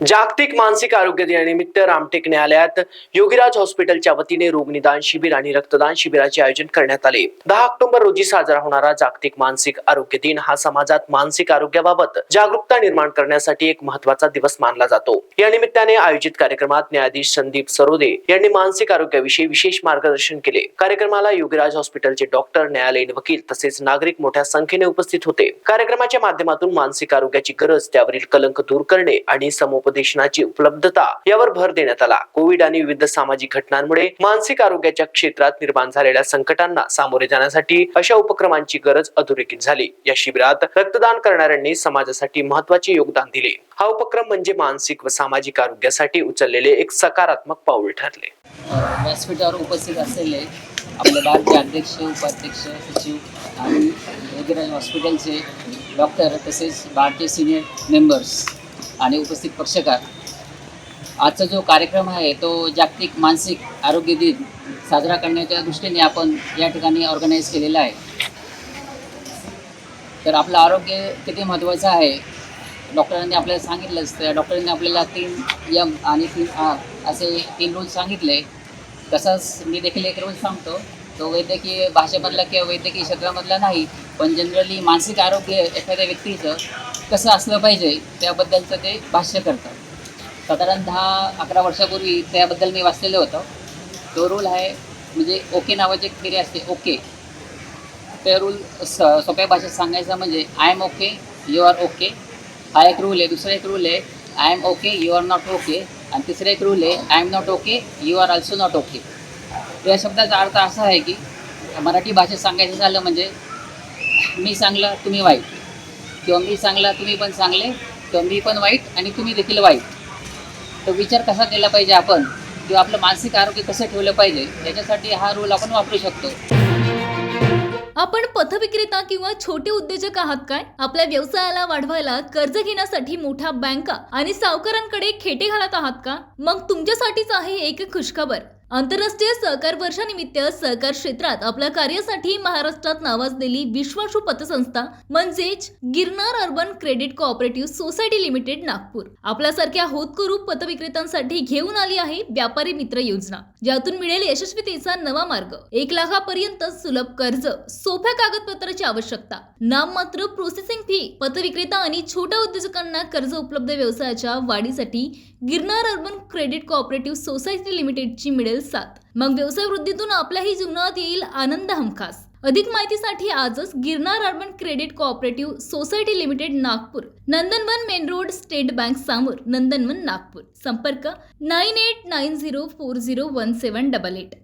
जागतिक मानसिक आरोग्य दिनानिमित्त रामटेक न्यायालयात योगीराज हॉस्पिटलच्या वतीने रोगनिदान शिबिर आणि रक्तदान शिबिराचे आयोजन करण्यात आले। 10 ऑक्टोबर रोजी साजरा होणारा जागतिक मानसिक आरोग्य दिन हा समाजात मानसिक आरोग्याबाबत जागरूकता निर्माण करण्यासाठी एक महत्त्वाचा दिवस मानला जातो। या निमित्ताने आयोजित कार्यक्रमात न्यायाधीश संदीप सरोदे यांनी मानसिक आरोग्याविषयी विशेष मार्गदर्शन केले। कार्यक्रमाला योगीराज हॉस्पिटलचे डॉक्टर, न्यायालयीन वकील तसेच नागरिक मोठ्या संख्येने उपस्थित होते। कार्यक्रमाच्या माध्यमातून मानसिक आरोग्याची गरज, त्यावरील कलंक दूर करणे आणि समुपदेशनाची उपलब्धता यावर भर देण्यात आला। कोविड आणि विविध सामाजिक घटनांमुळे मानसिक आरोग्याच्या क्षेत्रात निर्माण झालेल्या संकटांना सामोरे जाण्यासाठी अशा उपक्रमांची गरज अधोरेखित झाली। या शिबिरात रक्तदान करणाऱ्यांनी समाजासाठी महत्त्वाचे योगदान दिले। हा उपक्रम म्हणजे मानसिक व सामाजिक आरोग्यासाठी उचललेले एक सकारात्मक पाऊल ठरले। व्यासपीठावर उपस्थित असलेले आपले भारतीय अध्यक्ष, उपाध्यक्ष, सचिव आणि योगीराज हॉस्पिटलचे डॉक्टर तसेच भारतीय सिनियर मेंबर्स आणि उपस्थित पक्षकार, आजचा जो कार्यक्रम आहे तो जागतिक मानसिक आरोग्य दिन साजरा करण्याच्या दृष्टीने आपण या ठिकाणी ऑर्गनाईज केलेला आहे। तर आपलं आरोग्य किती महत्त्वाचं आहे डॉक्टरांनी आपल्याला सांगितलंच। तर डॉक्टरांनी आपल्याला 3 M आणि 3 R असे 3 रूल्स सांगितले। तसाच मी देखील एक रूल सांगतो, तो वैद्यकीय भाषेमधला किंवा वैद्यकीय क्षेत्रामधला नाही, पण जनरली मानसिक आरोग्य एखाद्या व्यक्तीचं कसं असलं पाहिजे त्याबद्दलचं ते भाष्य करतात। साधारण 10-11 वर्षापूर्वी त्याबद्दल मी वाचलेलं होतं। तो रूल आहे, म्हणजे ओके नावाची एक थिअरी असते, ओके। ते रूल सोप्या भाषेत सांगायचं म्हणजे I am okay, you are okay, हा एक रूल आहे। दुसरा एक रूल आहे I am okay, you are not okay, आणि तिसरा एक रूल आहे I am not okay, you are also not okay. या शब्दाचा अर्थ असा आहे की मराठी भाषेत सांगायचं झालं म्हणजे मी चांगला तुम्ही वाईट, किंवा मी चांगला तुम्ही पण चांगले, किंवा मी पण वाईट आणि तुम्ही देखील वाईट। तो विचार कसा केला पाहिजे आपण, किंवा आपलं मानसिक आरोग्य कसं ठेवलं पाहिजे, याच्यासाठी हा रूल आपण वापरू शकतो। आपण पथविक्रेता किंवा छोटे उद्योजक आहात काय? आपल्या व्यवसायाला वाढवायला कर्ज घेण्यासाठी मोठ्या बँका आणि सावकारांकडे खेटे घालत आहात का? मग तुमच्यासाठीच आहे एक खुशखबर। आंतरराष्ट्रीय सहकार वर्षानिमित्त सहकार क्षेत्रात आपल्या कार्यासाठी महाराष्ट्रात नावाजलेली विश्वासू पतसंस्था म्हणजेच Girnar urban credit cooperative society limited Nagpur आपल्यासारख्या होतकरू पतविक्रेत्यांसाठी घेऊन आली आहे व्यापारी मित्र योजना, ज्यातून मिळेल यशस्वीतेचा नवा मार्ग। 1 लाखापर्यंत सुलभ कर्ज, सोप्या कागदपत्राची आवश्यकता, नाममात्र प्रोसेसिंग फी, पतविक्रेता आणि छोट्या उद्योजकांना कर्ज उपलब्ध व्यवसायाच्या वाढीसाठी Girnar urban credit cooperative society लिमिटेडची मिळेल साथ। मग व्यवसाय वृद्धीतून आपल्याही जीवनात येईल आनंद हमखास। अधिक माहितीसाठी आजच Girnar urban credit cooperative society limited Nagpur, Nandanvan main road, state bank समोर, नंदनवन नागपूर। संपर्क 9890401788।